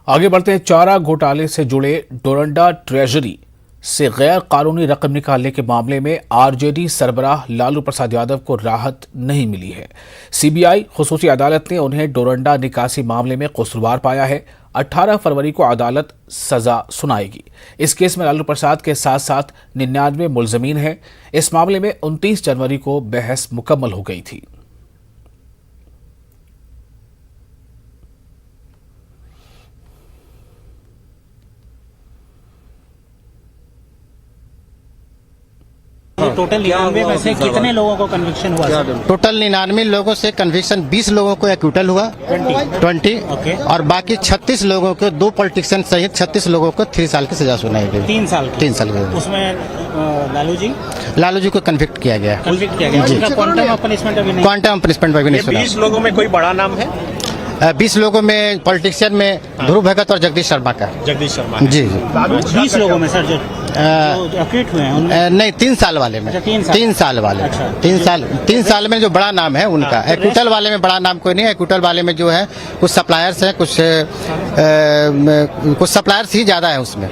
आगे बढ़ते हैं। चारा घोटाले से जुड़े डोरंडा ट्रेजरी से गैर कानूनी रकम निकालने के मामले में आरजेडी सरबराह लालू प्रसाद यादव को राहत नहीं मिली है। सीबीआई खुसूसी अदालत ने उन्हें डोरंडा निकासी मामले में कसूरवार पाया है। 18 फरवरी को अदालत सजा सुनाएगी। इस केस में लालू प्रसाद के साथ साथ 99 मुलजमीन हैं। इस मामले में 29 जनवरी को बहस मुकम्मल हो गई थी। टोटल 99 में से कितने लोगों को कन्विक्शन हुआ सर? टोटल 99 लोगों से कन्विक्शन 20 लोगों को एक्यूटल हुआ 20 ओके। और बाकी 36 लोगों को 2 पॉलिटिशियन सहित 36 लोगों को 3 साल की सजा सुनाई गई। 3 साल 3 साल की। उसमें लालू जी को कन्विक्ट किया गया। कन्विक्ट किया गया। उनका क्वांटम ऑफ पनिशमेंट अभी नहीं। क्वांटम पनिशमेंट अभी नहीं सुना। 20 लोगों में कोई बड़ा नाम है? 20 लोगों में पॉलिटिशियन में ध्रुव भगत और जगदीश शर्मा का। जगदीश शर्मा जी 20 लोगों में सर जो एक्यूट हुए हैं उनमें? नहीं, 3 साल वाले में। अच्छा, 3 साल। 3 साल वाले। अच्छा। 3 साल में जो बड़ा नाम है उनका। एक्यूटल वाले में बड़ा नाम कोई नहीं है। एक्यूटल वाले में जो है कुछ सप्लायर्स हैं, कुछ सप्लायर्स ही ज्यादा है उसमें।